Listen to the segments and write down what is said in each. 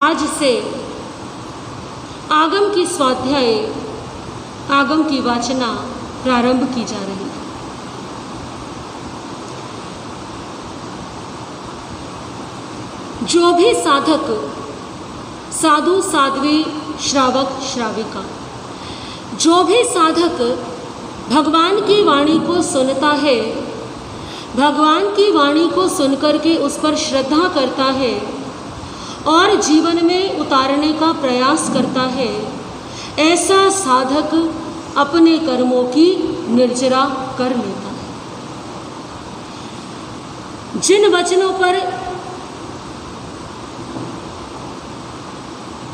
आज से आगम की स्वाध्याय, आगम की वाचना प्रारंभ की जा रही है। जो भी साधक, साधु साध्वी, श्रावक श्राविका, जो भी साधक भगवान की वाणी को सुनता है, भगवान की वाणी को सुनकर के उस पर श्रद्धा करता है और जीवन में उतारने का प्रयास करता है, ऐसा साधक अपने कर्मों की निर्जरा कर लेता है। जिन वचनों पर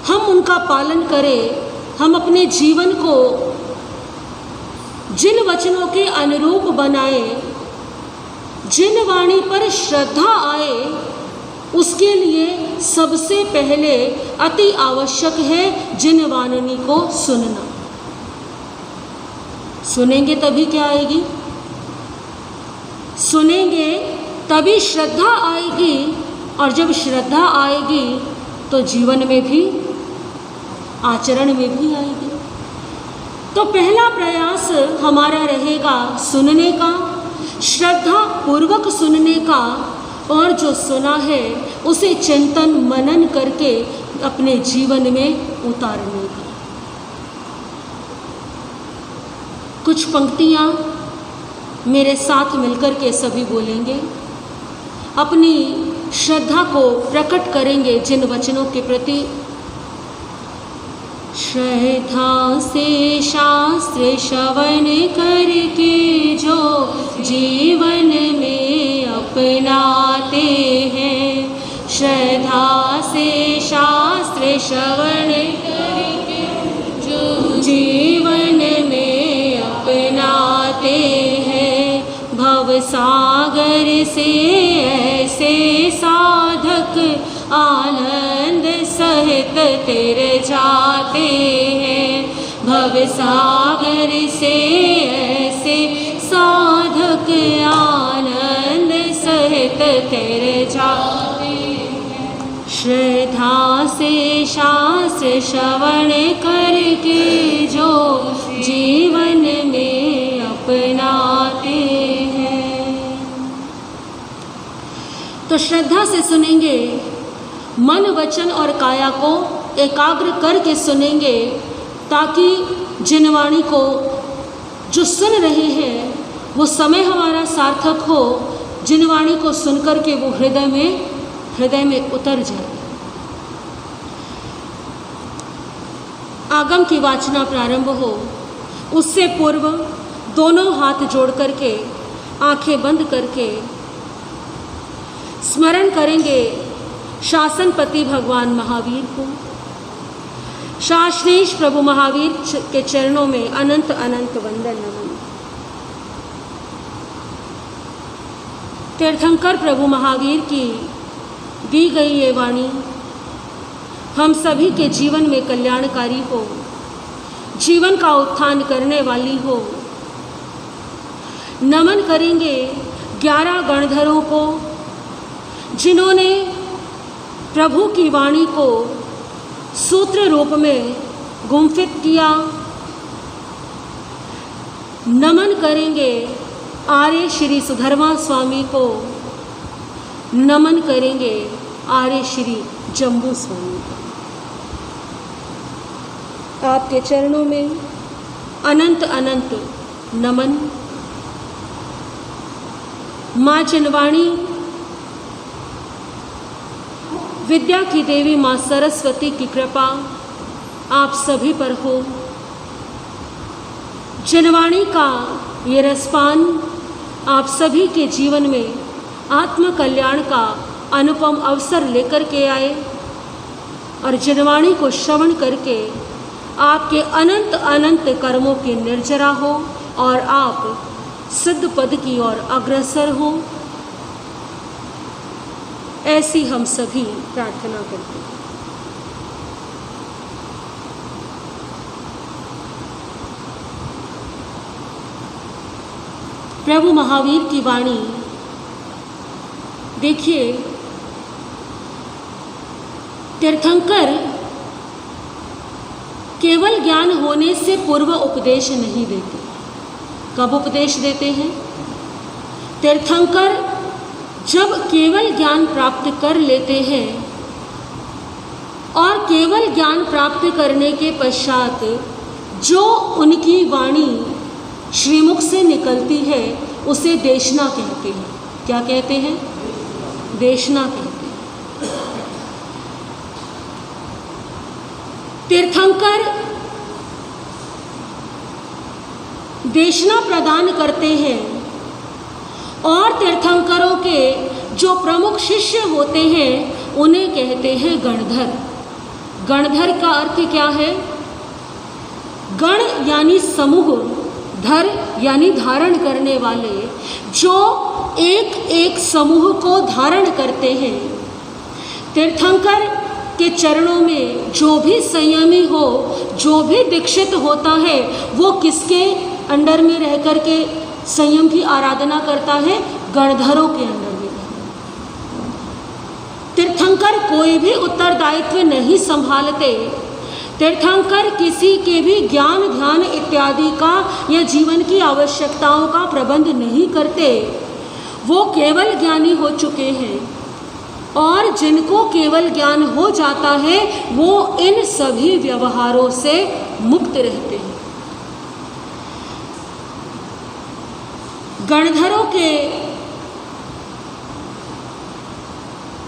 हम उनका पालन करें, हम अपने जीवन को जिन वचनों के अनुरूप बनाएं, जिन वाणी पर श्रद्धा आए, उसके लिए सबसे पहले अति आवश्यक है जिन वाणी को सुनना। सुनेंगे तभी क्या आएगी? सुनेंगे तभी श्रद्धा आएगी, और जब श्रद्धा आएगी तो जीवन में भी, आचरण में भी आएगी। तो पहला प्रयास हमारा रहेगा सुनने का, श्रद्धा पूर्वक सुनने का, और जो सुना है उसे चिंतन मनन करके अपने जीवन में उतारने का। कुछ पंक्तियाँ मेरे साथ मिलकर के सभी बोलेंगे, अपनी श्रद्धा को प्रकट करेंगे जिन वचनों के प्रति। श्रद्धा से शास्त्र श्रवण करके जो जीवन में अपनाते हैं, श्रद्धा से शास्त्र श्रवण करके जो जीवन में अपनाते हैं, भवसागर से ऐसे साधक आनंद सहित तर जाते हैं, भवसागर से ऐसे साधक आनंद सहित तर जाते हैं। श्रद्धा से शास्त्र श्रवण करके जो जीवन में अपनाते हैं। तो श्रद्धा से सुनेंगे, मन वचन और काया को एकाग्र करके सुनेंगे, ताकि जिन वाणी को जो सुन रहे हैं वो समय हमारा सार्थक हो, जिन वाणी को सुनकर के वो हृदय में उतर जाए। आगम की वाचना प्रारंभ हो, उससे पूर्व दोनों हाथ जोड़ करके, आंखें बंद करके स्मरण करेंगे शासनपति भगवान महावीर को। शासनेश प्रभु महावीर के चरणों में अनंत अनंत वंदन नमन। तीर्थंकर प्रभु महावीर की दी गई ये वाणी हम सभी के जीवन में कल्याणकारी हो, जीवन का उत्थान करने वाली हो। नमन करेंगे 11 गणधरों को, जिन्होंने प्रभु की वाणी को सूत्र रूप में गुम्फित किया। नमन करेंगे आर्य श्री सुधर्मा स्वामी को, नमन करेंगे आर्य श्री जम्बू स्वामी को। आपके चरणों में अनंत अनंत नमन। माँ चिन्वाणी, विद्या की देवी माँ सरस्वती की कृपा आप सभी पर हो। चिन्वाणी का ये रसपान आप सभी के जीवन में आत्म कल्याण का अनुपम अवसर लेकर के आए, और चिन्वाणी को श्रवण करके आपके अनंत अनंत कर्मों की निर्जरा हो और आप सिद्ध पद की ओर अग्रसर हो, ऐसी हम सभी प्रार्थना करते हैं। प्रभु महावीर की वाणी देखिए, तीर्थंकर केवल ज्ञान होने से पूर्व उपदेश नहीं देते। कब उपदेश देते हैं? तीर्थंकर जब केवल ज्ञान प्राप्त कर लेते हैं और केवल ज्ञान प्राप्त करने के पश्चात जो उनकी वाणी श्रीमुख से निकलती है उसे देशना कहते हैं। क्या कहते हैं? देशना कहते हैं। तीर्थंकर देशना प्रदान करते हैं और तीर्थंकरों के जो प्रमुख शिष्य होते हैं उन्हें कहते हैं गणधर। गणधर का अर्थ क्या है? गण यानी समूह, धर यानी धारण करने वाले, जो एक एक समूह को धारण करते हैं। तीर्थंकर के चरणों में जो भी संयमी हो, जो भी दीक्षित होता है, वो किसके अंडर में रह कर के संयम की आराधना करता है? गणधरों के अंडर में। तीर्थंकर कोई भी उत्तरदायित्व नहीं संभालते। तीर्थंकर किसी के भी ज्ञान ध्यान इत्यादि का या जीवन की आवश्यकताओं का प्रबंध नहीं करते। वो केवल ज्ञानी हो चुके हैं और जिनको केवल ज्ञान हो जाता है वो इन सभी व्यवहारों से मुक्त रहते हैं। गणधरों के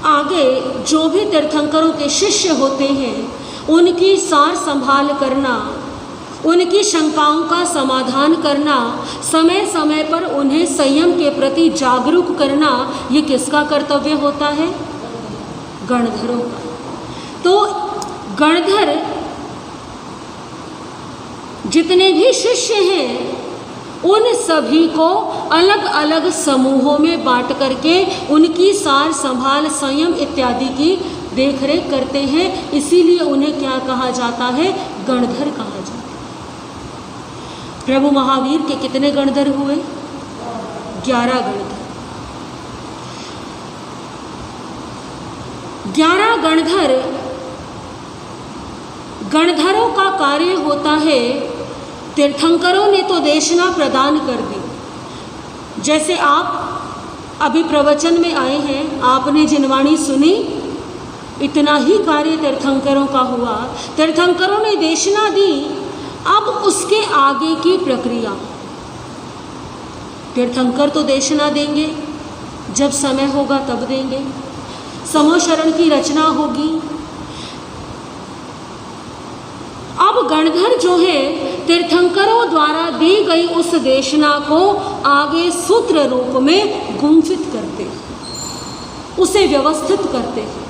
आगे जो भी तीर्थंकरों के शिष्य होते हैं उनकी सार संभाल करना, उनकी शंकाओं का समाधान करना, समय समय पर उन्हें संयम के प्रति जागरूक करना, ये किसका कर्तव्य होता है? गणधरों का। तो गणधर जितने भी शिष्य हैं उन सभी को अलग अलग समूहों में बांट करके उनकी सार संभाल संयम इत्यादि की देखरेख करते हैं। इसीलिए उन्हें क्या कहा जाता है? गणधर कहा जाता है। प्रभु महावीर के कितने गणधर हुए? 11 गणधर। 11 गणधर। गणधरों का कार्य होता है, तीर्थंकरों ने तो देशना प्रदान कर दी। जैसे आप अभी प्रवचन में आए हैं, आपने जिनवाणी सुनी, इतना ही कार्य तीर्थंकरों का हुआ। तीर्थंकरों ने देशना दी। अब उसके आगे की प्रक्रिया, तीर्थंकर तो देशना देंगे, जब समय होगा तब देंगे। समूह शरण की रचना होगी। अब गणधर जो है तीर्थंकरों द्वारा दी गई उस देशना को आगे सूत्र रूप में गुंफित करते, उसे व्यवस्थित करते हैं।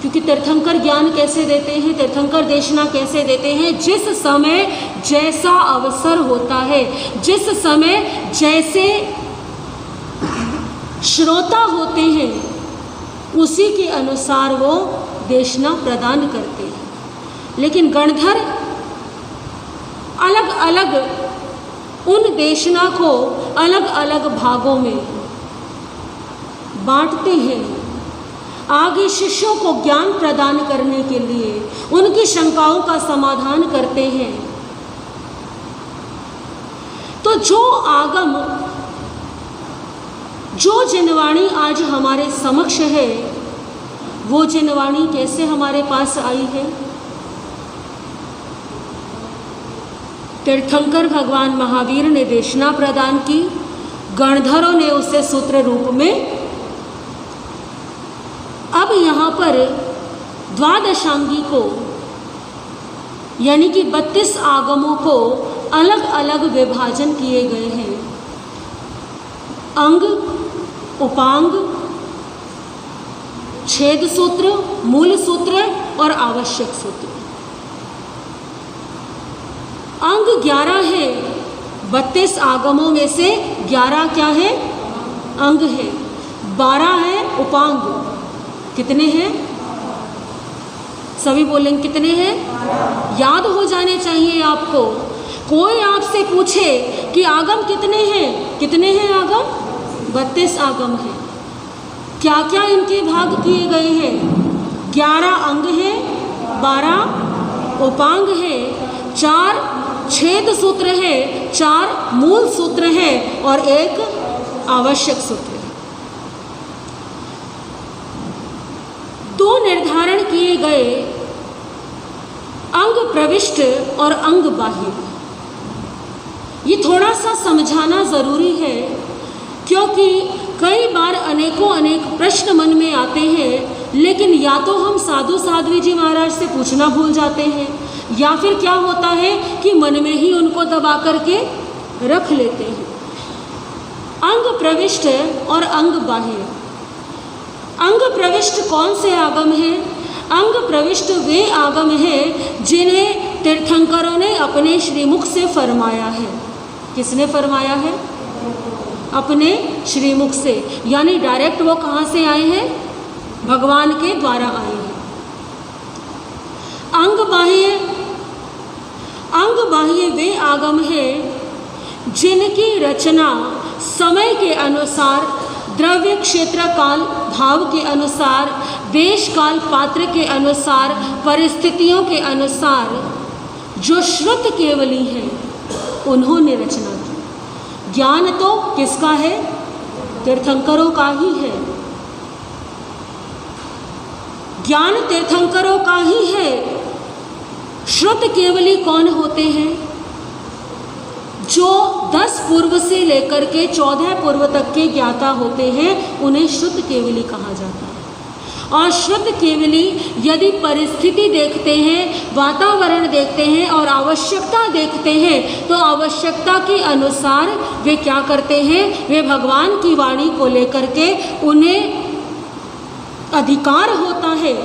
क्योंकि तीर्थंकर ज्ञान कैसे देते हैं, तीर्थंकर देशना कैसे देते हैं? जिस समय जैसा अवसर होता है, जिस समय जैसे श्रोता होते हैं, उसी के अनुसार वो देशना प्रदान करते हैं। लेकिन गणधर अलग अलग उन देशना को अलग अलग भागों में बांटते हैं, आगे शिष्यों को ज्ञान प्रदान करने के लिए उनकी शंकाओं का समाधान करते हैं। तो जो आगम, जो जिनवाणी आज हमारे समक्ष है, वो जिनवाणी कैसे हमारे पास आई है? तीर्थंकर भगवान महावीर ने देशना प्रदान की, गणधरों ने उसे सूत्र रूप में। अब यहाँ पर द्वादशांगी को यानी कि 32 आगमों को अलग अलग विभाजन किए गए हैं। अंग, उपांग, छेद सूत्र, मूल सूत्र और आवश्यक सूत्र। अंग 11 है। 32 आगमों में से 11 क्या है? अंग है। 12 है उपांग। कितने हैं? सभी बोलेंगे कितने हैं? याद हो जाने चाहिए आपको। कोई आपसे पूछे कि आगम कितने हैं, कितने हैं आगम? 32 आगम हैं। क्या क्या इनके भाग किए गए हैं? 11 अंग है, 12 उपांग है, 4 छेद सूत्र है, 4 मूल सूत्र है और 1 आवश्यक सूत्र है। 2 निर्धारण किए गए अंग प्रविष्ट और अंग बाह्य। ये थोड़ा सा समझाना ज़रूरी है क्योंकि कई बार अनेक प्रश्न मन में आते हैं, लेकिन या तो हम साधु साध्वी जी महाराज से पूछना भूल जाते हैं या फिर क्या होता है कि मन में ही उनको दबा करके रख लेते हैं। अंग प्रविष्ट और अंग बाह्य। अंग प्रविष्ट कौन से आगम हैं? अंग प्रविष्ट वे आगम हैं जिन्हें तीर्थंकरों ने अपने श्रीमुख से फरमाया है। किसने फरमाया है? अपने श्रीमुख से, यानी डायरेक्ट वो कहाँ से आए हैं? भगवान के द्वारा आए हैं। अंग बाह्य वे आगम हैं जिनकी रचना समय के अनुसार, द्रव्य क्षेत्र काल भाव के अनुसार, देश काल पात्र के अनुसार, परिस्थितियों के अनुसार जो श्रुत केवली है उन्होंने रचना की। ज्ञान तो किसका है? तीर्थंकरों का ही है। ज्ञान तीर्थंकरों का ही है। श्रुत केवली कौन होते हैं? जो 10 पूर्व से लेकर के 14 पूर्व तक के ज्ञाता होते हैं, उन्हें श्रुत केवली कहा जाता है। और श्रुत केवली यदि परिस्थिति देखते हैं, वातावरण देखते हैं और आवश्यकता देखते हैं, तो आवश्यकता के अनुसार वे क्या करते हैं? वे भगवान की वाणी को लेकर के उन्हें अधिकार होता है।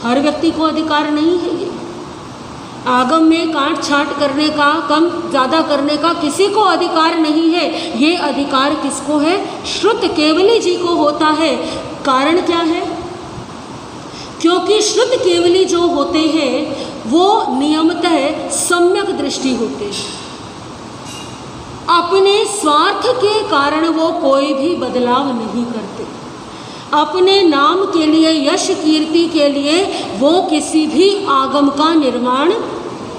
हर व्यक्ति को अधिकार नहीं है। ये आगम में काट छाट करने का, कम ज़्यादा करने का किसी को अधिकार नहीं है। ये अधिकार किसको है? श्रुत केवली जी को होता है। कारण क्या है? क्योंकि श्रुत केवली जो होते हैं वो नियमतः सम्यक दृष्टि होते हैं। अपने स्वार्थ के कारण वो कोई भी बदलाव नहीं करते। अपने नाम के लिए, यश कीर्ति के लिए वो किसी भी आगम का निर्माण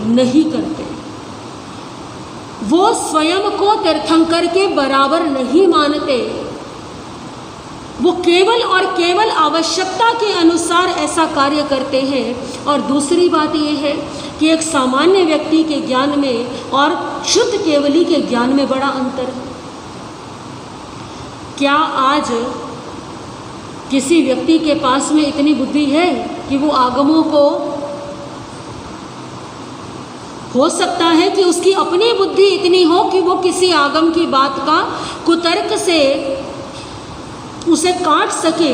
नहीं करते। वो स्वयं को तीर्थंकर के बराबर नहीं मानते। वो केवल और केवल आवश्यकता के अनुसार ऐसा कार्य करते हैं। और दूसरी बात यह है कि एक सामान्य व्यक्ति के ज्ञान में और शुद्ध केवली के ज्ञान में बड़ा अंतर है। क्या आज किसी व्यक्ति के पास में इतनी बुद्धि है कि वो आगमों को, हो सकता है कि उसकी अपनी बुद्धि इतनी हो कि वो किसी आगम की बात का कुतर्क से उसे काट सके,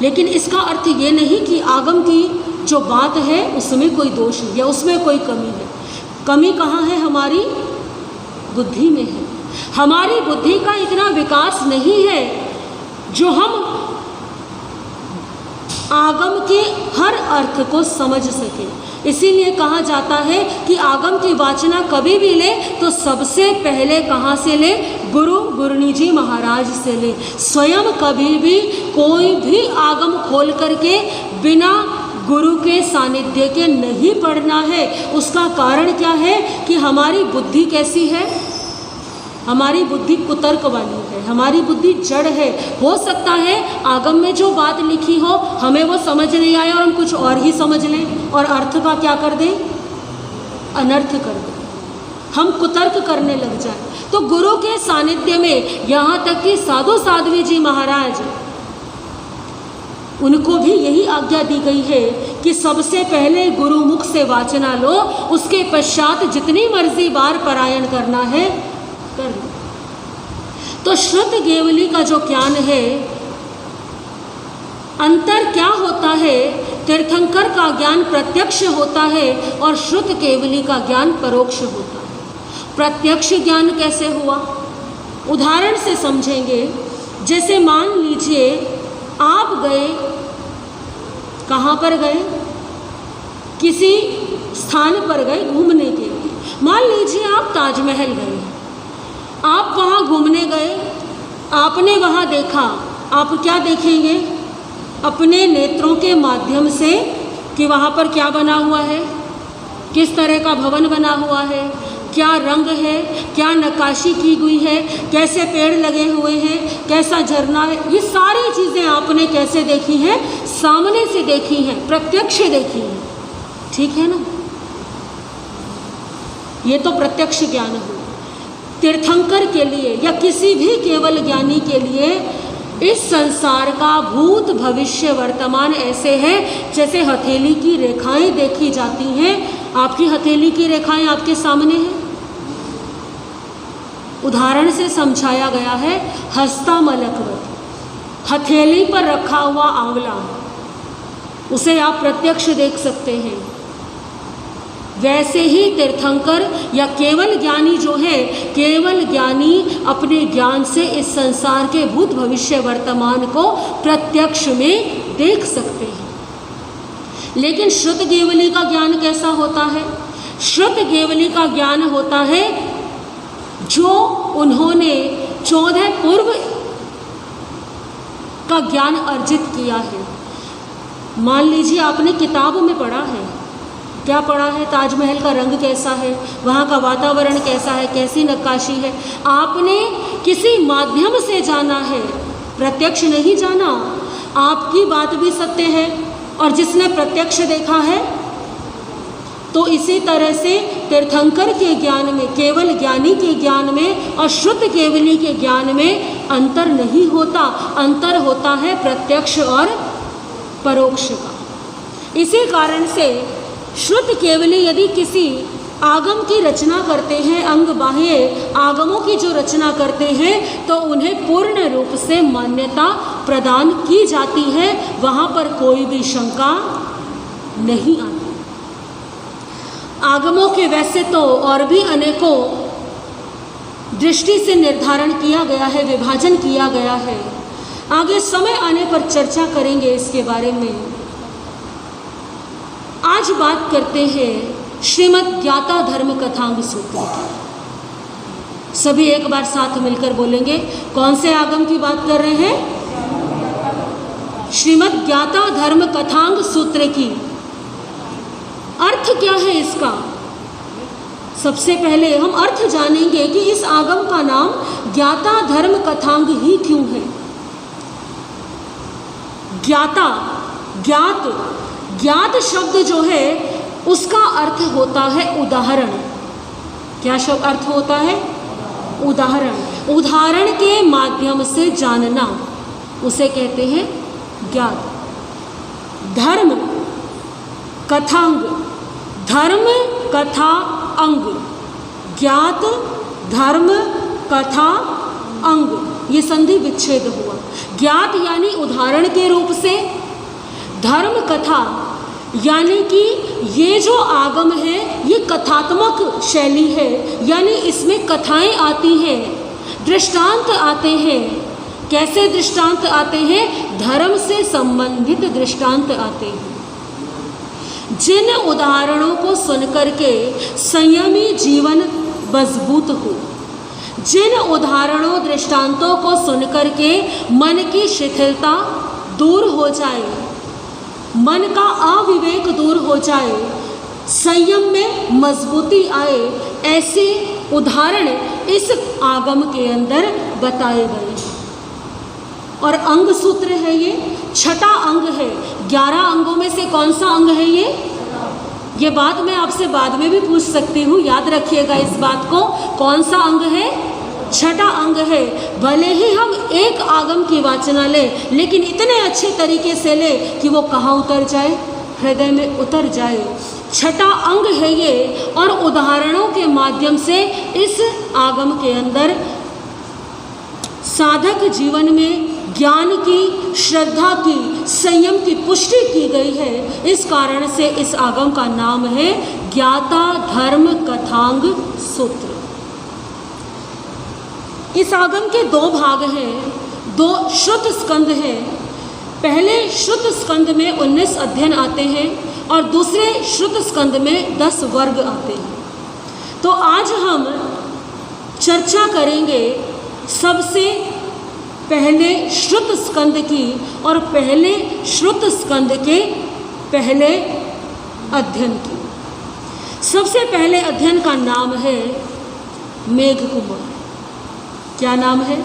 लेकिन इसका अर्थ ये नहीं कि आगम की जो बात है उसमें कोई दोष है या उसमें कोई कमी है। कमी कहाँ है? हमारी बुद्धि में है। हमारी बुद्धि का इतना विकास नहीं है जो हम आगम के हर अर्थ को समझ सके। इसीलिए कहा जाता है कि आगम की वाचना कभी भी ले तो सबसे पहले कहाँ से ले? गुरु गुरुनी जी महाराज से ले। स्वयं कभी भी कोई भी आगम खोल करके बिना गुरु के सानिध्य के नहीं पढ़ना है। उसका कारण क्या है कि हमारी बुद्धि कैसी है? हमारी बुद्धि कुतर्क वाली है, हमारी बुद्धि जड़ है। हो सकता है आगम में जो बात लिखी हो हमें वो समझ नहीं आए और हम कुछ और ही समझ लें और अर्थ का क्या कर दें? अनर्थ कर दें। हम कुतर्क करने लग जाए। तो गुरु के सानिध्य में, यहाँ तक कि साधु साध्वी जी महाराज, उनको भी यही आज्ञा दी गई है कि सबसे पहले गुरुमुख से वाचना लो, उसके पश्चात जितनी मर्जी बार पारायण करना है कर लो। तो श्रुत केवली का जो ज्ञान है, अंतर क्या होता है? तीर्थंकर का ज्ञान प्रत्यक्ष होता है और श्रुत केवली का ज्ञान परोक्ष होता है। प्रत्यक्ष ज्ञान कैसे हुआ? उदाहरण से समझेंगे। जैसे मान लीजिए आप गए, कहाँ पर गए? किसी स्थान पर गए घूमने के लिए। मान लीजिए आप ताजमहल गए, आप वहाँ घूमने गए, आपने वहाँ देखा, आप क्या देखेंगे? अपने नेत्रों के माध्यम से कि वहाँ पर क्या बना हुआ है, किस तरह का भवन बना हुआ है, क्या रंग है, क्या नक्काशी की हुई है, कैसे पेड़ लगे हुए हैं, कैसा झरना है, ये सारी चीज़ें आपने कैसे देखी हैं, सामने से देखी हैं, प्रत्यक्ष देखी हैं, ठीक है ना। ये तो प्रत्यक्ष ज्ञान हुआ। तीर्थंकर के लिए या किसी भी केवल ज्ञानी के लिए इस संसार का भूत भविष्य वर्तमान ऐसे है जैसे हथेली की रेखाएं देखी जाती हैं। आपकी हथेली की रेखाएं आपके सामने हैं। उदाहरण से समझाया गया है, हस्तामलकवत, हथेली पर रखा हुआ आंवला, उसे आप प्रत्यक्ष देख सकते हैं। वैसे ही तीर्थंकर या केवल ज्ञानी जो है, केवल ज्ञानी अपने ज्ञान से इस संसार के भूत भविष्य वर्तमान को प्रत्यक्ष में देख सकते हैं। लेकिन श्रुत केवली का ज्ञान कैसा होता है? श्रुत केवली का ज्ञान होता है जो उन्होंने 14 पूर्व का ज्ञान अर्जित किया है। मान लीजिए आपने किताब में पढ़ा है, क्या पढ़ा है? ताजमहल का रंग कैसा है, वहाँ का वातावरण कैसा है, कैसी नक्काशी है, आपने किसी माध्यम से जाना है, प्रत्यक्ष नहीं जाना। आपकी बात भी सत्य है और जिसने प्रत्यक्ष देखा है। तो इसी तरह से तीर्थंकर के ज्ञान में, केवल ज्ञानी के ज्ञान में और शुद्ध केवली के ज्ञान में अंतर नहीं होता। अंतर होता है प्रत्यक्ष और परोक्ष का। इसी कारण से शुद्ध केवली यदि किसी आगम की रचना करते हैं, अंग बाह्य आगमों की जो रचना करते हैं, तो उन्हें पूर्ण रूप से मान्यता प्रदान की जाती है। वहाँ पर कोई भी शंका नहीं आती। आगमों के वैसे तो और भी अनेकों दृष्टि से निर्धारण किया गया है, विभाजन किया गया है। आगे समय आने पर चर्चा करेंगे इसके बारे में। आज बात करते हैं श्रीमद् ज्ञाता धर्म कथांग सूत्र की। सभी एक बार साथ मिलकर बोलेंगे, कौन से आगम की बात कर रहे हैं? श्रीमद् ज्ञाता धर्म कथांग सूत्र की। अर्थ क्या है इसका? सबसे पहले हम अर्थ जानेंगे कि इस आगम का नाम ज्ञाता धर्म कथांग ही क्यों है। ज्ञाता, ज्ञात, ज्ञात शब्द जो है उसका अर्थ होता है उदाहरण। क्या शब्द अर्थ होता है? उदाहरण। उदाहरण के माध्यम से जानना, उसे कहते हैं ज्ञात। धर्म कथांग, धर्म कथा अंग, ज्ञात धर्म कथा अंग, ये संधि विच्छेद हुआ। ज्ञात यानी उदाहरण के रूप से, धर्म कथा यानी कि ये जो आगम है ये कथात्मक शैली है, यानी इसमें कथाएं आती हैं, दृष्टांत आते हैं। कैसे दृष्टांत आते हैं? धर्म से संबंधित दृष्टांत आते हैं। जिन उदाहरणों को सुनकर के संयमी जीवन मजबूत हो, जिन उदाहरणों दृष्टांतों को सुनकर के मन की शिथिलता दूर हो जाए, मन का अविवेक दूर हो जाए, संयम में मजबूती आए, ऐसे उदाहरण इस आगम के अंदर बताए गए हैं। और अंग सूत्र है ये, छठा अंग है। 11 अंगों में से कौन सा अंग है ये बात मैं आपसे बाद में भी पूछ सकती हूँ, याद रखिएगा इस बात को। कौन सा अंग है? छठा अंग है। भले ही हम एक आगम की वाचना लें, लेकिन इतने अच्छे तरीके से ले कि वो कहाँ उतर जाए? हृदय में उतर जाए। छठा अंग है ये। और उदाहरणों के माध्यम से इस आगम के अंदर साधक जीवन में ज्ञान की, श्रद्धा की, संयम की पुष्टि की गई है। इस कारण से इस आगम का नाम है ज्ञाता धर्म कथांग सूत्र। इस आगम के 2 भाग हैं, 2 श्रुत स्कंद हैं। पहले श्रुत स्कंद में 19 अध्ययन आते हैं और दूसरे श्रुत स्कंद में 10 वर्ग आते हैं। तो आज हम चर्चा करेंगे सबसे पहले श्रुत स्कंद की और पहले श्रुत स्कंद के पहले अध्ययन की। सबसे पहले अध्ययन का नाम है मेघ कुमार। क्या नाम है?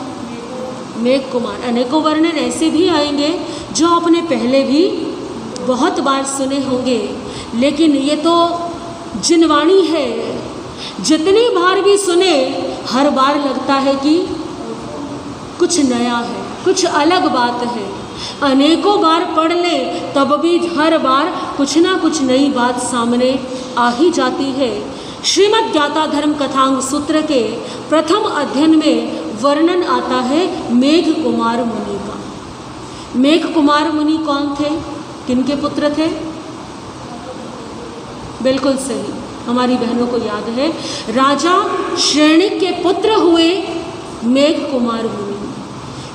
मेघ कुमार। अनेकों वर्णन ऐसे भी आएंगे जो आपने पहले भी बहुत बार सुने होंगे, लेकिन ये तो जिनवाणी है, जितनी बार भी सुने हर बार लगता है कि कुछ नया है, कुछ अलग बात है। अनेकों बार पढ़ ले तब भी हर बार कुछ ना कुछ नई बात सामने आ ही जाती है। श्रीमद् ज्ञाता धर्म कथांग सूत्र के प्रथम अध्ययन में वर्णन आता है मेघ कुमार मुनि का। मेघ कुमार मुनि कौन थे? किनके पुत्र थे? बिल्कुल सही, हमारी बहनों को याद है, राजा श्रेणिक के पुत्र हुए मेघ कुमार मुनि।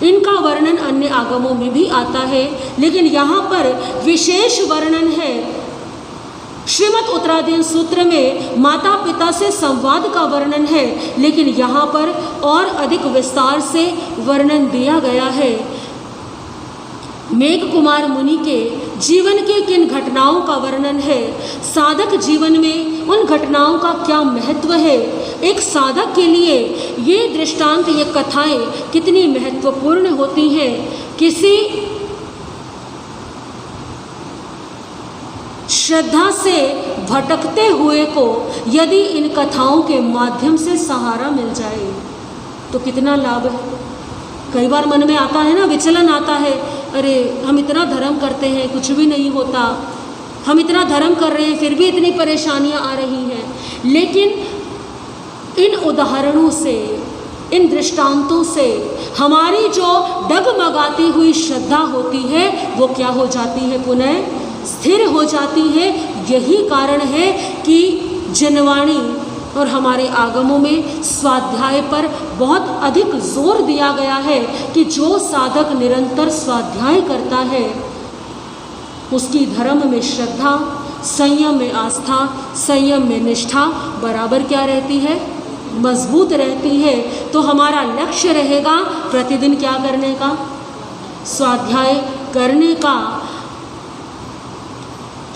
इनका वर्णन अन्य आगमों में भी आता है, लेकिन यहाँ पर विशेष वर्णन है श्रीमद् उत्तराधीन सूत्र में माता पिता से संवाद का वर्णन है, लेकिन यहाँ पर और अधिक विस्तार से वर्णन दिया गया है। मेघ कुमार मुनि के जीवन के किन घटनाओं का वर्णन है, साधक जीवन में उन घटनाओं का क्या महत्व है, एक साधक के लिए ये दृष्टांत, ये कथाएं कितनी महत्वपूर्ण होती हैं। किसी श्रद्धा से भटकते हुए को यदि इन कथाओं के माध्यम से सहारा मिल जाए तो कितना लाभ है। कई बार मन में आता है ना, विचलन आता है, अरे हम इतना धर्म करते हैं कुछ भी नहीं होता, हम इतना धर्म कर रहे हैं फिर भी इतनी परेशानियां आ रही हैं। लेकिन इन उदाहरणों से, इन दृष्टांतों से हमारी जो डगमगाती हुई श्रद्धा होती है वो क्या हो जाती है? पुनः स्थिर हो जाती है। यही कारण है कि जिनवाणी और हमारे आगमों में स्वाध्याय पर बहुत अधिक जोर दिया गया है कि जो साधक निरंतर स्वाध्याय करता है उसकी धर्म में श्रद्धा, संयम में आस्था, संयम में निष्ठा बराबर क्या रहती है? मजबूत रहती है। तो हमारा लक्ष्य रहेगा प्रतिदिन क्या करने का? स्वाध्याय करने का।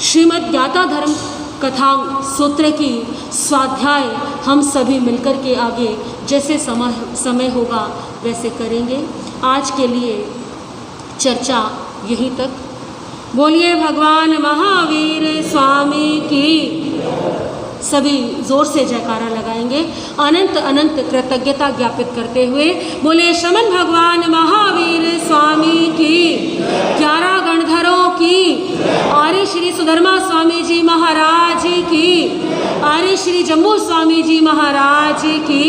श्रीमद् ज्ञाता धर्म कथा सूत्र की स्वाध्याय हम सभी मिलकर के आगे जैसे समय होगा वैसे करेंगे। आज के लिए चर्चा यहीं तक। बोलिए भगवान महावीर स्वामी की। सभी जोर से जयकारा लगाएंगे, अनंत अनंत कृतज्ञता ज्ञापित करते हुए। बोले शमन भगवान महावीर स्वामी की, 11 गणधरों की, आर्य श्री सुधर्मा स्वामी जी महाराज की, आर्य श्री जम्मू स्वामी जी महाराज की।